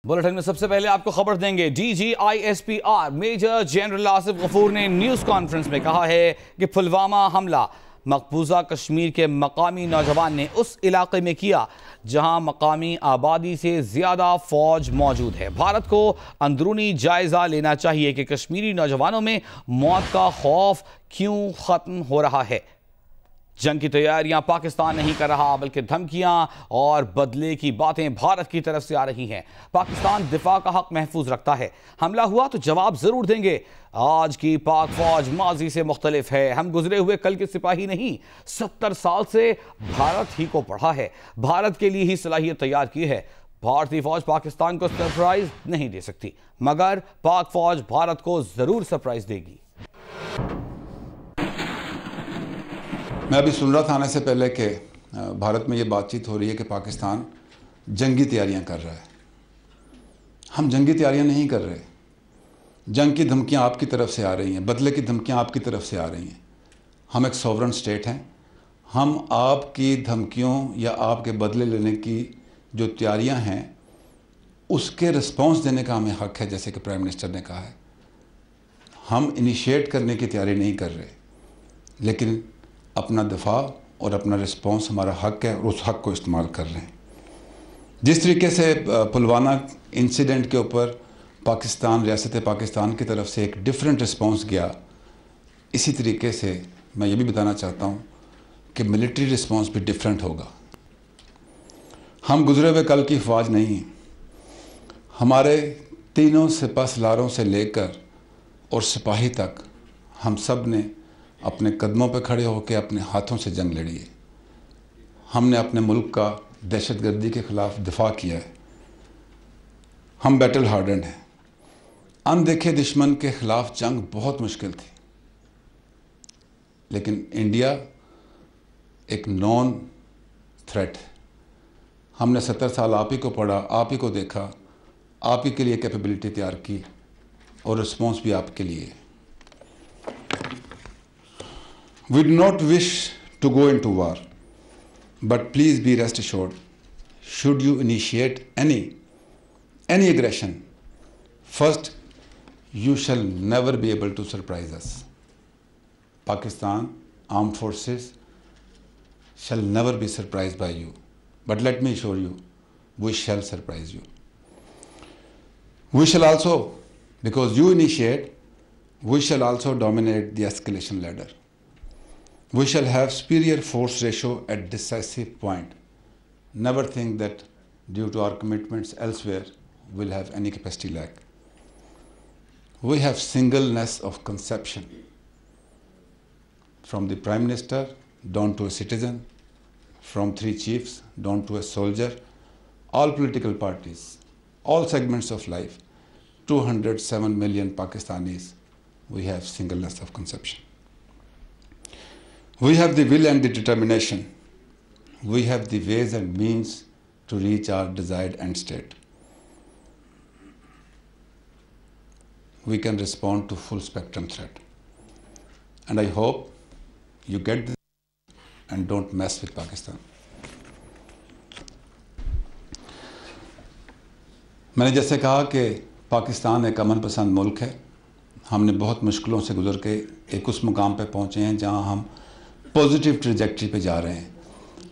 Bulletin میں سب سے پہلے آپ کو خبر دیں گے D G I S P R major general Asif Ghafoor نے نیوز کانفرنس میں کہا ہے کہ پلوامہ حملہ مقبوضہ کشمیر کے مقامی نوجوان نے اس علاقے میں کیا جہاں مقامی آبادی سے زیادہ فوج موجود ہے۔ بھارت کو اندرونی جائزہ لینا چاہیے کہ کشمیری نوجوانوں میں موت کا خوف کیوں ختم ہو رہا ہے۔ جنگ کی تیاریاں پاکستان نہیں کر رہا بلکہ دھمکیاں اور بدلے کی باتیں بھارت کی طرف سے آ رہی ہیں۔ پاکستان دفاع کا حق محفوظ رکھتا ہے، حملہ ہوا تو جواب ضرور دیں گے۔ آج کی پاک فوج ماضی سے مختلف ہے، ہم گزرے ہوئے کل کے سپاہی نہیں، 70 سال سے بھارت ہی کو پڑھا ہے، بھارت کے لیے ہی صلاحیت تیار کی ہے۔ بھارتی فوج پاکستان کو سرپرائز نہیں دے سکتی، مگر پاک فوج بھارت کو ضرور سرپرائز دے گی۔ میں ابھی سن رہا تھا آنے سے پہلے کہ بھارت میں یہ بات چیت ہو رہی ہے کہ پاکستان جنگی تیاریاں کر رہا ہے۔ ہم جنگی تیاریاں نہیں کر رہے۔ جنگ کی دھمکیاں آپ کی طرف سے آ رہی ہیں، بدلے کی دھمکیاں آپ کی طرف سے آ رہی ہیں۔ ہم ایک سوورن سٹیٹ ہیں، ہم آپ کی دھمکیوں یا آپ کے بدلے لینے کی جو تیاریاں ہیں اس کے رسپانس دینے کا ہمیں حق ہے، جیسے کہ پرائم منسٹر نے کہا ہے۔ ہم انیشیٹ کرنے کی تیاری نہیں کر رہے، لیکن اپنا دفاع اور اپنا رسپانس ہمارا حق ہے اور اس حق کو استعمال کر رہے ہیں۔ جس طریقے سے پلوامہ انسیڈنٹ کے اوپر پاکستان، ریاست پاکستان کی طرف سے ایک ڈیفرنٹ رسپانس گیا، اسی طریقے سے میں یہ بھی بتانا چاہتا ہوں کہ ملٹری رسپانس بھی ڈیفرنٹ ہوگا۔ ہم گزرے ہوئے کل کی فوج نہیں ہیں۔ ہمارے تینوں سپہ سالاروں سے لے کر اور سپاہی تک ہم سب نے اپنے قدموں پہ کھڑے ہو کے اپنے ہاتھوں سے جنگ لڑی ہے۔ ہم نے اپنے ملک کا دہشت گردی کے خلاف دفاع کیا ہے۔ ہم بیٹل ہارڈنڈ ہیں۔ اندیکھے دشمن کے خلاف جنگ بہت مشکل تھی، لیکن انڈیا ایک نون تھریٹ ہے۔ ہم نے 70 سال آپ ہی کو پڑھا، آپ ہی کو دیکھا، آپ ہی کے لیے کیپیبلٹی تیار کی اور رسپانس بھی آپ کے لیے ہے۔ We do not wish to go into war, but please be rest assured, should you initiate any aggression, first, you shall never be able to surprise us. Pakistan Armed Forces shall never be surprised by you, but let me assure you, we shall surprise you. We shall also, because you initiate, we shall also dominate the escalation ladder. We shall have superior force ratio at decisive point. Never think that due to our commitments elsewhere, we'll have any capacity lack. We have singleness of conception. From the Prime Minister down to a citizen, from 3 chiefs down to a soldier, all political parties, all segments of life, 207 million Pakistanis, we have singleness of conception. We have the will and the determination. We have the ways and means to reach our desired end state. We can respond to full spectrum threat. And I hope you get this and don't mess with Pakistan. میں نے جیسے کہا کہ پاکستان ایک امن پسند ملک ہے۔ ہم نے بہت مشکلوں سے گزر کے ایک اس مقام پہ پہنچے ہیں جہاں ہم پوزیٹیو ٹریجیکٹری پہ جا رہے ہیں۔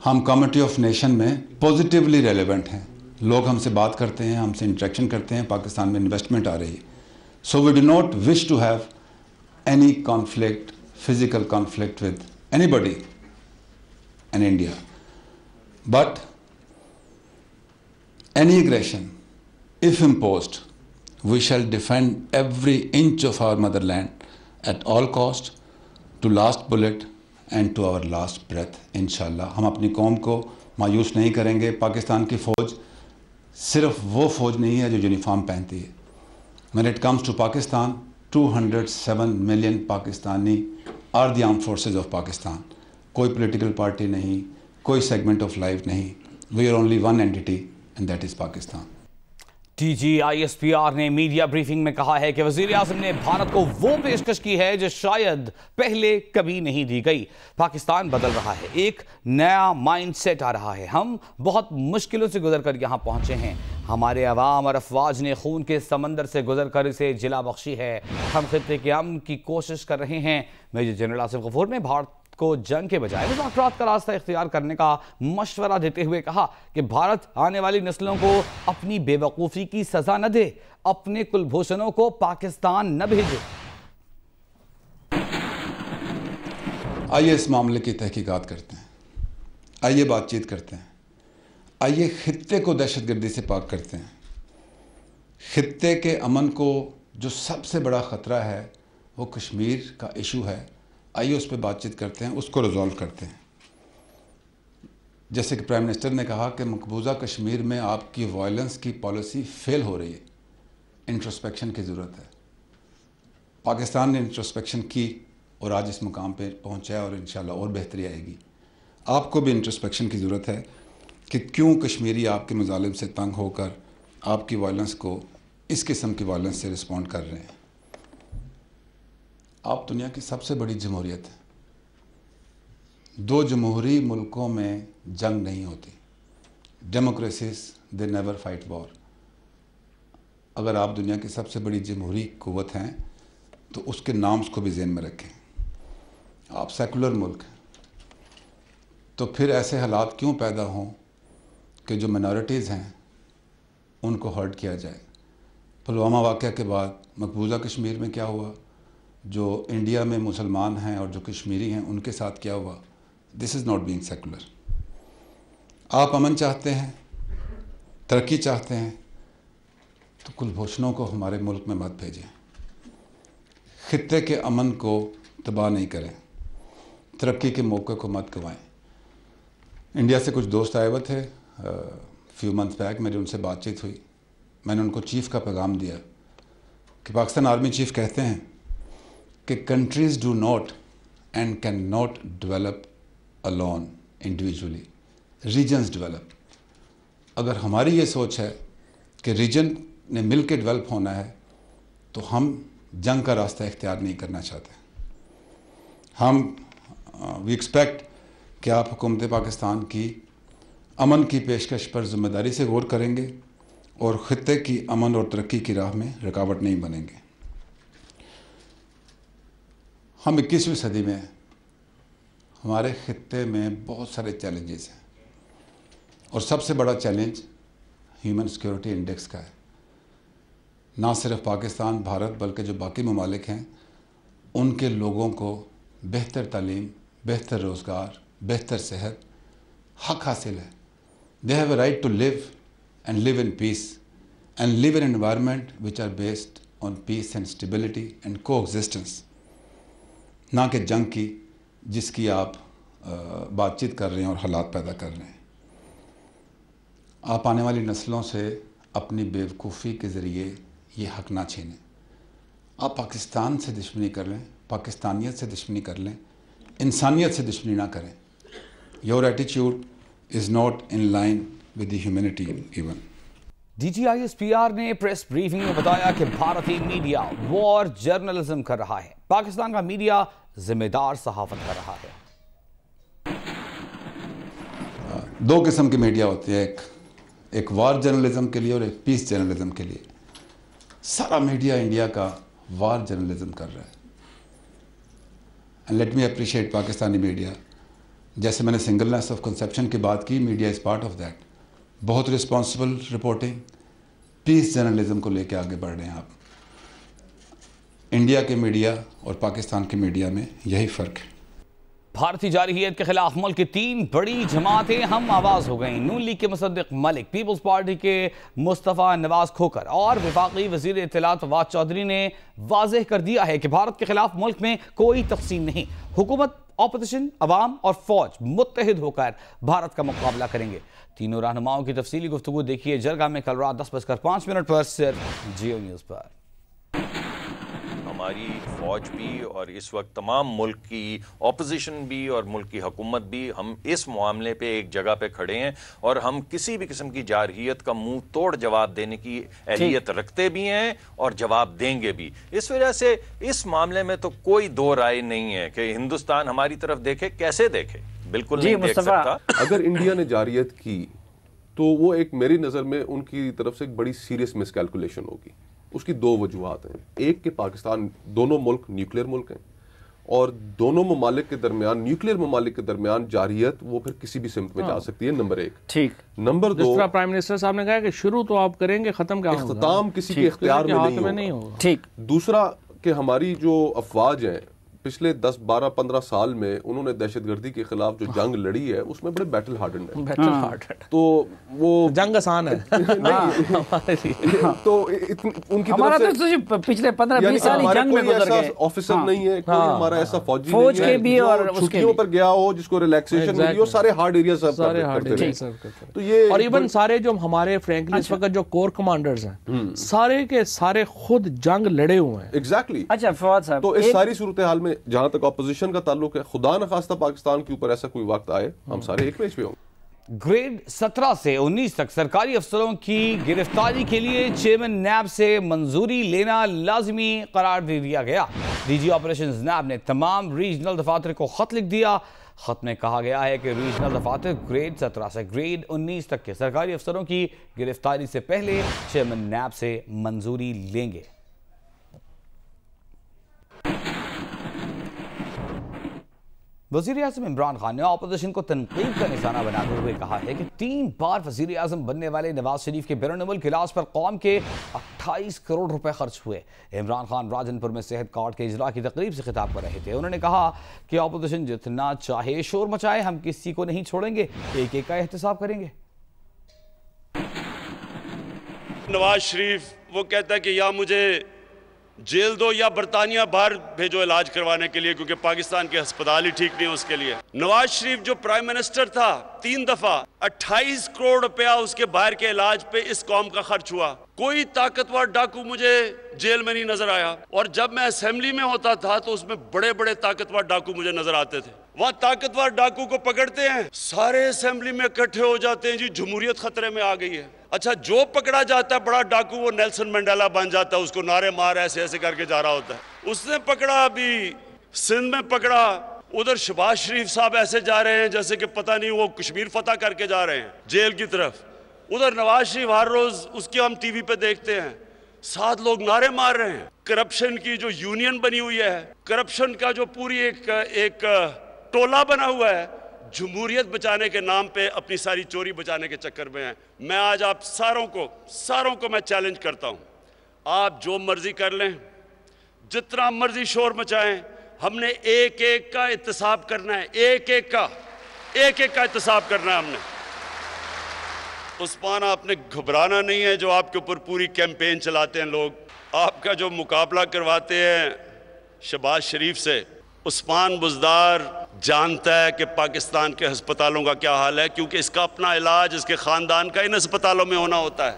ہم کمیونٹی آف نیشن میں پوزیٹیولی ریلیونٹ ہیں، لوگ ہم سے بات کرتے ہیں، ہم سے انٹریکشن کرتے ہیں، پاکستان میں انویسٹمنٹ آ رہی ہے۔ So we do not wish to have any conflict, physical conflict with anybody in India, but any aggression if imposed, we shall defend every inch of our motherland at all cost, to last bullet and to our last breath, inshallah. ہم اپنی قوم کو مایوس نہیں کریں گے۔ پاکستان کی فوج صرف وہ فوج نہیں ہے جو یونیفارم پہنتی ہے۔ When it comes to Pakistan, 207 million Pakistani are the armed forces of Pakistan. کوئی پولیٹیکل پارٹی نہیں، کوئی سیگمنٹ آف لائف نہیں۔ We are only one entity and that is Pakistan. DGISPR نے میڈیا بریفنگ میں کہا ہے کہ وزیر اعظم نے بھارت کو وہ پیشکش کی ہے جو شاید پہلے کبھی نہیں دی گئی۔ پاکستان بدل رہا ہے، ایک نیا مائنڈ سیٹ آ رہا ہے۔ ہم بہت مشکلوں سے گزر کر یہاں پہنچے ہیں۔ ہمارے عوام اور افواج نے خون کے سمندر سے گزر کر اسے جلا بخشی ہے۔ ہم خطے کے امن کی کوشش کر رہے ہیں۔ میجر جنرل آصف غفور نے بھارت کو جنگ کے بجائے مذاکرات کا راستہ اختیار کرنے کا مشورہ دیتے ہوئے کہا کہ بھارت آنے والی نسلوں کو اپنی بے وقوفی کی سزا نہ دے، اپنے کلبھوشنوں کو پاکستان نہ بھیجے۔ آئیے اس معاملے کی تحقیقات کرتے ہیں، آئیے بات چیت کرتے ہیں، آئیے خطے کو دہشت گردی سے پاک کرتے ہیں۔ خطے کے امن کو جو سب سے بڑا خطرہ ہے وہ کشمیر کا ایشو ہے، آئیے اس پہ بات چیت کرتے ہیں، اس کو ریزالو کرتے ہیں۔ جیسے کہ پرائم منسٹر نے کہا کہ مقبوضہ کشمیر میں آپ کی وائلنس کی پالیسی فیل ہو رہی ہے، انٹروسپیکشن کی ضرورت ہے۔ پاکستان نے انٹروسپیکشن کی اور آج اس مقام پہ پہنچا ہے اور انشاءاللہ اور بہتری آئے گی۔ آپ کو بھی انٹروسپیکشن کی ضرورت ہے کہ کیوں کشمیری آپ کے مظالم سے تنگ ہو کر آپ کی وائلنس کو اس قسم کی وائلنس سے رسپونڈ کر رہے ہیں۔ آپ دنیا کی سب سے بڑی جمہوریت ہے۔ دو جمہوری ملکوں میں جنگ نہیں ہوتی۔ ڈیموکریسیز دے نیور فائٹ وار۔ اگر آپ دنیا کی سب سے بڑی جمہوری قوت ہیں تو اس کے نامز کو بھی ذہن میں رکھیں۔ آپ سیکولر ملک ہیں تو پھر ایسے حالات کیوں پیدا ہوں کہ جو منارٹیز ہیں ان کو ہرٹ کیا جائے۔ پلوامہ واقعہ کے بعد مقبوضہ کشمیر میں کیا ہوا، جو انڈیا میں مسلمان ہیں اور جو کشمیری ہیں ان کے ساتھ کیا ہوا۔ دس از ناٹ بینگ سیکولر۔ آپ امن چاہتے ہیں، ترقی چاہتے ہیں تو کلبھوشنوں کو ہمارے ملک میں مت بھیجیں۔ خطے کے امن کو تباہ نہیں کریں، ترقی کے موقع کو مت گنوائیں۔ انڈیا سے کچھ دوست آئے ہوئے تھے فیو منتھس بیک، میری ان سے بات چیت ہوئی۔ میں نے ان کو چیف کا پیغام دیا کہ پاکستان آرمی چیف کہتے ہیں کہ countries do not and can not develop alone individually, regions develop. اگر ہماری یہ سوچ ہے کہ ریجن نے مل کے ڈیولپ ہونا ہے تو ہم جنگ کا راستہ اختیار نہیں کرنا چاہتے۔ ہم وی ایکسپیکٹ کہ آپ حکومت پاکستان کی امن کی پیشکش پر ذمہ داری سے غور کریں گے اور خطے کی امن اور ترقی کی راہ میں رکاوٹ نہیں بنیں گے۔ ہم 21ویں صدی میں ہیں، ہمارے خطے میں بہت سارے چیلنجز ہیں اور سب سے بڑا چیلنج ہیومن سیکیورٹی انڈیکس کا ہے۔ نہ صرف پاکستان، بھارت، بلکہ جو باقی ممالک ہیں ان کے لوگوں کو بہتر تعلیم، بہتر روزگار، بہتر صحت حق حاصل ہے۔ They have a right to live and live in peace and live in an environment which are based on peace and stability and coexistence، نہ کہ جنگ کی جس کی آپ بات چیت کر رہے ہیں اور حالات پیدا کر رہے ہیں۔ آپ آنے والی نسلوں سے اپنی بے وقوفی کے ذریعے یہ حق نہ چھینیں۔ آپ پاکستان سے دشمنی کر لیں، پاکستانیت سے دشمنی کر لیں، انسانیت سے دشمنی نہ کریں۔ Your attitude is not in line with the humanity even۔ DGISPR نے پریس بریفنگ میں بتایا کہ بھارتی میڈیا وار جرنلزم کر رہا ہے، پاکستان کا میڈیا ذمہ دار صحافت کر رہا ہے۔ دو قسم کی میڈیا ہوتی ہے، ایک وار جرنلزم کے لیے اور ایک پیس جرنلزم کے لیے۔ سارا میڈیا انڈیا کا وار جرنلزم کر رہا ہے۔ And let me appreciate Pakistani media. جیسے میں نے سنگلنس آف کنسیپشن کی بات کی، media is part of that. بہت رسپانسبل رپورٹنگ، پیس جرنلزم کو لے کے آگے بڑھ رہے ہیں آپ۔ انڈیا کے میڈیا اور پاکستان کے میڈیا میں یہی فرق ہے۔ بھارتی جارحیت کے خلاف ملک کی 3 بڑی جماعتیں ہم آواز ہو گئیں۔ نون لیگ کے مصدق ملک، پیپلز پارٹی کے مصطفیٰ نواز کھوکھر اور وفاقی وزیر اطلاعات فواد چودھری نے واضح کر دیا ہے کہ بھارت کے خلاف ملک میں کوئی تقسیم نہیں۔ حکومت، اپوزیشن، عوام اور فوج متحد ہو کر بھارت کا مقابلہ کریں گے۔ تینوں رہنماؤں کی تفصیلی گفتگو دیکھیے جرگا میں کل رات 10:05 پر، صرف جیو نیوز پر۔ ہماری فوج بھی اور اس وقت تمام ملک کی اپوزیشن بھی اور ملک کی حکومت بھی، ہم اس معاملے پہ ایک جگہ پہ کھڑے ہیں اور ہم کسی بھی قسم کی جارحیت کا منہ توڑ جواب دینے کی اہلیت رکھتے بھی ہیں اور جواب دیں گے بھی. اس وجہ سے اس معاملے میں تو کوئی دو رائے نہیں ہے کہ ہندوستان ہماری طرف دیکھے. کیسے دیکھے؟ بالکل نہیں دیکھ سکتا. اگر انڈیا نے جارحیت کی تو وہ ایک میری نظر میں ان کی طرف سے ایک بڑی سیریس مس کیلکولیشن ہوگی. اس کی دو وجوہات ہیں. ایک کہ پاکستان، دونوں ملک نیوکلیر ملک ہیں اور دونوں ممالک کے درمیان، نیوکلیر ممالک کے درمیان جارحیت وہ پھر کسی بھی سمت میں جا سکتی ہے. نمبر ایک. ٹھیک. نمبر دو، جس طرح پرائم منسٹر صاحب نے کہا کہ شروع تو آپ کریں گے، ختم کیا ہوگا؟ اختتام کسی کے اختیار میں نہیں ہوگا. ٹھیک. دوسرا کہ ہماری جو افواج ہیں پچھلے 10 12 15 سال میں انہوں نے دہشت گردی کے خلاف جو جنگ لڑی ہے اس میں بڑے بیٹل ہارڈنڈ ہیں. تو وہ جنگ آسان ہے تو ان کی ہمارا تو پچھلے 15-20 سال جنگ میں گزر گئے. آفیسر نہیں ہے کوئی ہمارا ایسا فوجی فوج کے بھی اور چھٹیوں پر گیا ہو جس کو ریلیکسیشن ملی ہو، سارے ہارڈ ایریاز سارے تو یہ. اور ایون سارے جو ہمارے فرینکلی اس وقت جو کور کمانڈرز ہیں سارے کے سارے خود جنگ لڑے ہوئے ہیں. ایگزیکٹلی. اچھا فواد صاحب، تو اس ساری صورتحال میں جہاں تک اپوزیشن کا تعلق ہے، خدا نخواستہ پاکستان کے اوپر ایسا کوئی وقت آئے ہم سارے ایک پیج پہ ہوں. گریڈ 17 سے 19 تک سرکاری افسروں کی گرفتاری کے لیے چیئرمین نیب سے منظوری لینا لازمی قرار دے دیا گیا. ڈی جی آپریشنز نیب نے تمام ریجنل دفاتر کو خط لکھ دیا. خط میں کہا گیا ہے کہ ریجنل دفاتر گریڈ 17 سے گریڈ 19 تک کے سرکاری افسروں کی گرفتاری سے پہلے چیئرمین نیب سے منظوری لیں گے. وزیر اعظم عمران خان نے اپوزیشن کو تنقید کا نشانہ بناتے ہوئے کہا ہے کہ 3 بار وزیر اعظم بننے والے نواز شریف کے بیرون ملک علاج پر قوم کے 28 کروڑ روپے خرچ ہوئے. عمران خان راجن پور میں صحت کارڈ کے اجراء کی تقریب سے خطاب کر رہے تھے. انہوں نے کہا کہ اپوزیشن جتنا چاہے شور مچائے، ہم کسی کو نہیں چھوڑیں گے، ایک ایک کا احتساب کریں گے. نواز شریف وہ کہتا ہے کہ یا مجھے جیل دو یا برطانیہ باہر بھیجو علاج کروانے کے لیے، کیونکہ پاکستان کے ہسپتال ہی ٹھیک نہیں اس کے لیے. نواز شریف جو پرائم منسٹر تھا 3 دفعہ 28 کروڑ روپیہ اس کے باہر کے علاج پہ اس قوم کا خرچ ہوا. کوئی طاقتور ڈاکو مجھے جیل میں نہیں نظر آیا، اور جب میں اسمبلی میں ہوتا تھا تو اس میں بڑے بڑے طاقتور ڈاکو مجھے نظر آتے تھے. وہاں طاقتور ڈاکو کو پکڑتے ہیں، سارے اسمبلی میں اکٹھے ہو جاتے ہیں، جی جمہوریت خطرے میں آ گئی ہے. اچھا جو پکڑا جاتا ہے بڑا ڈاکو وہ نیلسن منڈیلا بن جاتا ہے، اس کو نعرے مار ایسے ایسے کر کے جا رہا ہوتا ہے. اس نے پکڑا، ابھی سندھ میں پکڑا، ادھر شہباز شریف صاحب ایسے جا رہے ہیں جیسے کہ پتہ نہیں وہ کشمیر فتح کر کے جا رہے ہیں جیل کی طرف. ادھر نواز شریف ہر روز اس کی ہم ٹی وی پہ دیکھتے ہیں، 7 لوگ نعرے مار رہے ہیں. کرپشن کی جو یونین بنی ہوئی ہے، کرپشن کا جو پوری ایک ٹولہ بنا ہوا ہے، جمہوریت بچانے کے نام پہ اپنی ساری چوری بچانے کے چکر میں ہیں. میں آج آپ ساروں کو میں چیلنج کرتا ہوں، آپ جو مرضی کر لیں، جتنا مرضی شور مچائیں، ہم نے ایک ایک کا احتساب کرنا ہے. ایک ایک کا احتساب کرنا ہے ہم نے. عثمان آپ نے گھبرانا نہیں ہے، جو آپ کے اوپر پوری کیمپین چلاتے ہیں لوگ، آپ کا جو مقابلہ کرواتے ہیں شہباز شریف سے. عثمان بزدار جانتا ہے کہ پاکستان کے ہسپتالوں کا کیا حال ہے، کیونکہ اس کا اپنا علاج اس کے خاندان کا ان ہسپتالوں میں ہونا ہوتا ہے.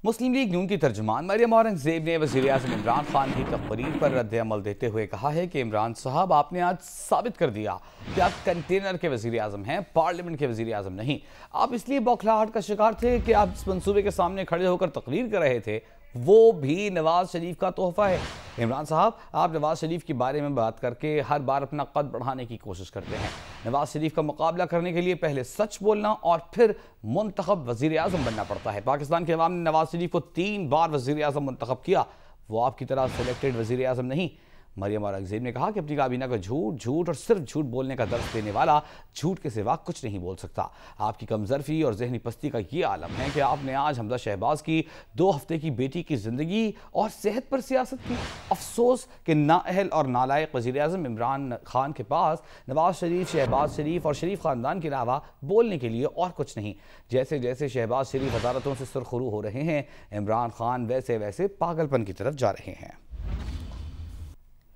مسلم لیگ نون کی ترجمان مریم اورنگزیب نے وزیر اعظم عمران خان کی تقریر پر رد عمل دیتے ہوئے کہا ہے کہ عمران صاحب آپ نے آج ثابت کر دیا کہ آپ کنٹینر کے وزیر اعظم ہیں، پارلیمنٹ کے وزیر اعظم نہیں. آپ اس لیے بوکھلاہٹ کا شکار تھے کہ آپ اس منصوبے کے سامنے کھڑے ہو کر تقریر کر رہے تھے، وہ بھی نواز شریف کا تحفہ ہے. عمران صاحب آپ نواز شریف کے بارے میں بات کر کے ہر بار اپنا قد بڑھانے کی کوشش کرتے ہیں. نواز شریف کا مقابلہ کرنے کے لیے پہلے سچ بولنا اور پھر منتخب وزیر اعظم بننا پڑتا ہے. پاکستان کے عوام نے نواز شریف کو 3 بار وزیر اعظم منتخب کیا، وہ آپ کی طرح سلیکٹڈ وزیر اعظم نہیں. مریم اورنگزیب نے کہا کہ اپنی کابینہ کو جھوٹ اور صرف جھوٹ بولنے کا درس دینے والا جھوٹ کے سوا کچھ نہیں بول سکتا. آپ کی کمزرفی اور ذہنی پستی کا یہ عالم ہے کہ آپ نے آج حمزہ شہباز کی 2 ہفتے کی بیٹی کی زندگی اور صحت پر سیاست کی. افسوس کہ نااہل اور نالائق وزیر اعظم عمران خان کے پاس نواز شریف، شہباز شریف اور شریف خاندان کے علاوہ بولنے کے لیے اور کچھ نہیں. جیسے جیسے شہباز شریف عدالتوں سے سرخرو ہو رہے ہیں، عمران خان ویسے ویسے پاگل پن کی طرف جا رہے ہیں.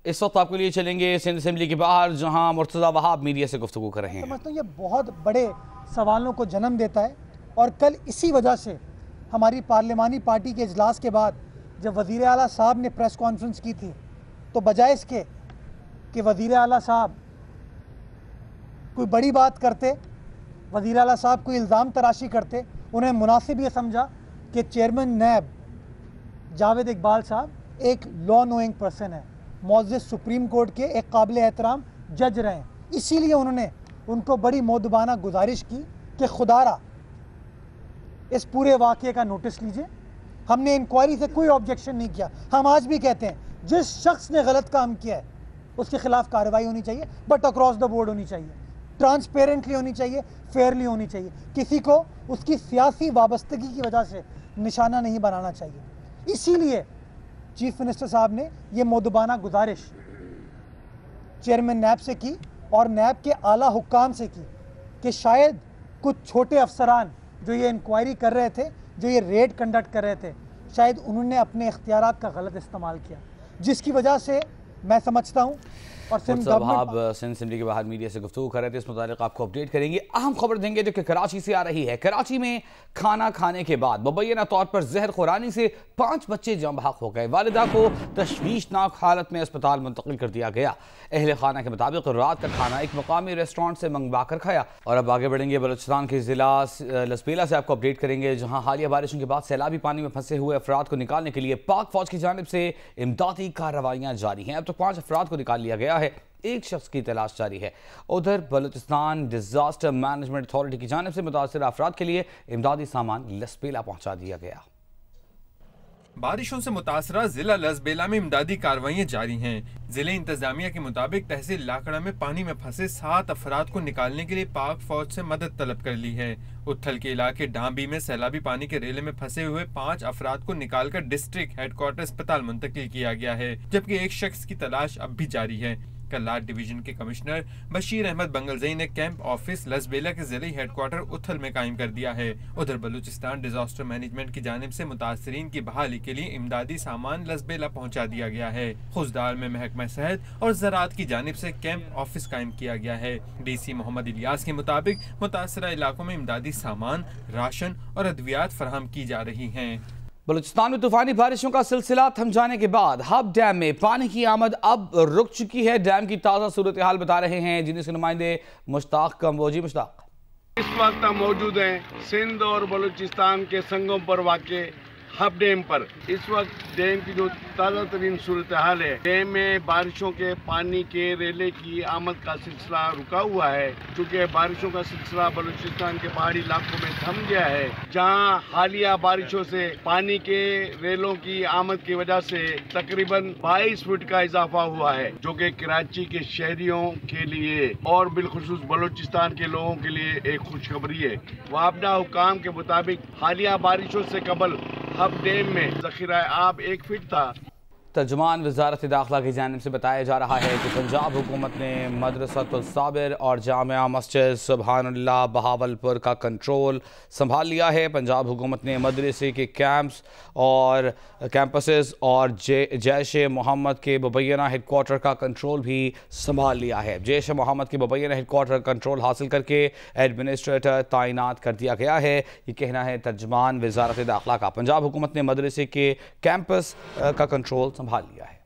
اس وقت آپ کے لیے چلیں گے سندھ اسمبلی کے باہر، جہاں مرتضیٰ وہاب میڈیا سے گفتگو کر رہے ہیں. سمجھتا ہوں یہ بہت بڑے سوالوں کو جنم دیتا ہے، اور کل اسی وجہ سے ہماری پارلیمانی پارٹی کے اجلاس کے بعد جب وزیر اعلیٰ صاحب نے پریس کانفرنس کی تھی تو بجائے اس کے کہ وزیر اعلیٰ صاحب کوئی بڑی بات کرتے، وزیر اعلیٰ صاحب کوئی الزام تراشی کرتے، انہیں مناسب یہ سمجھا کہ چیئرمین نیب جاوید اقبال صاحب ایک لا نوئنگ پرسن ہے، معزز سپریم کورٹ کے ایک قابل احترام جج رہے ہیں، اسی لیے انہوں نے ان کو بڑی مؤدبانہ گزارش کی کہ خدا را اس پورے واقعے کا نوٹس لیجئے۔ ہم نے انکوائری سے کوئی آبجیکشن نہیں کیا، ہم آج بھی کہتے ہیں جس شخص نے غلط کام کیا ہے اس کے خلاف کارروائی ہونی چاہیے، بٹ اکراس دا بورڈ ہونی چاہیے، ٹرانسپیرنٹلی ہونی چاہیے، فیئرلی ہونی چاہیے، کسی کو اس کی سیاسی وابستگی کی وجہ سے نشانہ نہیں بنانا چاہیے۔ اسی لیے چیف منسٹر صاحب نے یہ مؤدبانہ گزارش چیئرمین نیب سے کی اور نیب کے اعلیٰ حکام سے کی کہ شاید کچھ چھوٹے افسران جو یہ انکوائری کر رہے تھے، جو یہ ریڈ کنڈکٹ کر رہے تھے، شاید انہوں نے اپنے اختیارات کا غلط استعمال کیا، جس کی وجہ سے میں سمجھتا ہوں اور سندھ آپ سندھ اسمبلی کے باہر میڈیا سے گفتگو کر رہے تھے، اس متعلق آپ کو اپڈیٹ کریں گے۔ اہم خبر دیں گے جو کہ کراچی سے آ رہی ہے۔ کراچی میں کھانا کھانے کے بعد مبینہ طور پر زہر خورانی سے 5 بچے جاں بحق ہو گئے، والدہ کو تشویشناک حالت میں اسپتال منتقل کر دیا گیا۔ اہل خانہ کے مطابق رات کا کھانا ایک مقامی ریسٹورانٹ سے منگوا کر کھایا۔ اور اب آگے بڑھیں گے بلوچستان کے ضلع لسبیلا سے، آپ کو اپڈیٹ کریں گے جہاں حالیہ بارشوں کے بعد سیلابی پانی میں پھنسے ہوئے افراد کو نکالنے کے لیے پاک فوج کی جانب سے امدادی کارروائیاں جاری ہیں۔ اب تک 5 افراد کو نکال لیا گیا ہے، ایک شخص کی تلاش جاری ہے۔ ادھر بلوچستان ڈیزاسٹر مینجمنٹ اتھارٹی کی جانب سے متاثرہ افراد کے لیے امدادی سامان لسبیلا پہنچا دیا گیا۔ بارشوں سے متاثرہ ضلع لسبیلا میں امدادی کارروائیاں جاری ہیں۔ ضلع انتظامیہ کے مطابق تحصیل لاکڑا میں پانی میں پھنسے 7 افراد کو نکالنے کے لیے پاک فوج سے مدد طلب کر لی ہے۔ اتھل کے علاقے ڈھانبی میں سیلابی پانی کے ریلے میں پھنسے ہوئے 5 افراد کو نکال کر ڈسٹرکٹ ہیڈ کوارٹر اسپتال منتقل کیا گیا ہے، جبکہ ایک شخص کی تلاش اب بھی جاری ہے۔ کلات ڈویژن کے کمشنر بشیر احمد بنگلزئی نے کیمپ آفس لسبیلا کے ضلعی ہیڈ کوارٹر اتھل میں قائم کر دیا ہے۔ ادھر بلوچستان ڈیزاسٹر مینجمنٹ کی جانب سے متاثرین کی بحالی کے لیے امدادی سامان لسبیلا پہنچا دیا گیا ہے۔ خوزدار میں محکمہ صحت اور زراعت کی جانب سے کیمپ آفس قائم کیا گیا ہے۔ ڈی سی محمد الیاس کے مطابق متاثرہ علاقوں میں امدادی سامان، راشن اور ادویات فراہم کی جا رہی ہیں۔ بلوچستان میں طوفانی بارشوں کا سلسلہ تھم جانے کے بعد ہب ڈیم میں پانی کی آمد اب رک چکی ہے۔ ڈیم کی تازہ صورتحال بتا رہے ہیں جنہیں سے نمائندے مشتاق کمبوجی۔ مشتاق، اس وقت ہم موجود ہیں سندھ اور بلوچستان کے سنگم پر واقع ہب ڈیم پر۔ اس وقت ڈیم کی جو تازہ ترین صورتحال ہے، ڈیم میں بارشوں کے پانی کے ریلے کی آمد کا سلسلہ رکا ہوا ہے، چونکہ بارشوں کا سلسلہ بلوچستان کے پہاڑی علاقوں میں تھم گیا ہے، جہاں حالیہ بارشوں سے پانی کے ریلوں کی آمد کی وجہ سے تقریباً 22 فٹ کا اضافہ ہوا ہے، جو کہ کراچی کے شہریوں کے لیے اور بالخصوص بلوچستان کے لوگوں کے لیے ایک خوشخبری ہے۔ وابدہ حکام کے مطابق حالیہ بارشوں سے قبل ہب ڈیم میں ذخیرہ آب 1 فٹ تھا۔ ترجمان وزارت داخلہ کی جانب سے بتایا جا رہا ہے کہ پنجاب حکومت نے مدرسۃ الصابر اور جامعہ مسجد سبحان اللہ بہاولپور کا کنٹرول سنبھال لیا ہے۔ پنجاب حکومت نے مدرسے کے کیمپسز اور جیش محمد کے مبینہ ہیڈ کوارٹر کا کنٹرول بھی سنبھال لیا ہے۔ جیش محمد کے مبینہ ہیڈ کوارٹر کنٹرول حاصل کر کے ایڈمنسٹریٹر تعینات کر دیا گیا ہے، یہ کہنا ہے ترجمان وزارت داخلہ کا۔ پنجاب حکومت نے مدرسے کے کیمپس کا کنٹرول سنبھال لیا ہے۔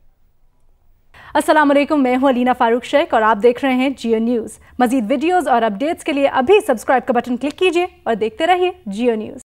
السلام علیکم، میں ہوں علینا فاروق شیخ اور آپ دیکھ رہے ہیں جیو نیوز۔ مزید ویڈیوز اور اپڈیٹس کے لیے ابھی سبسکرائب کا بٹن کلک کیجئے اور دیکھتے رہیے جیو نیوز۔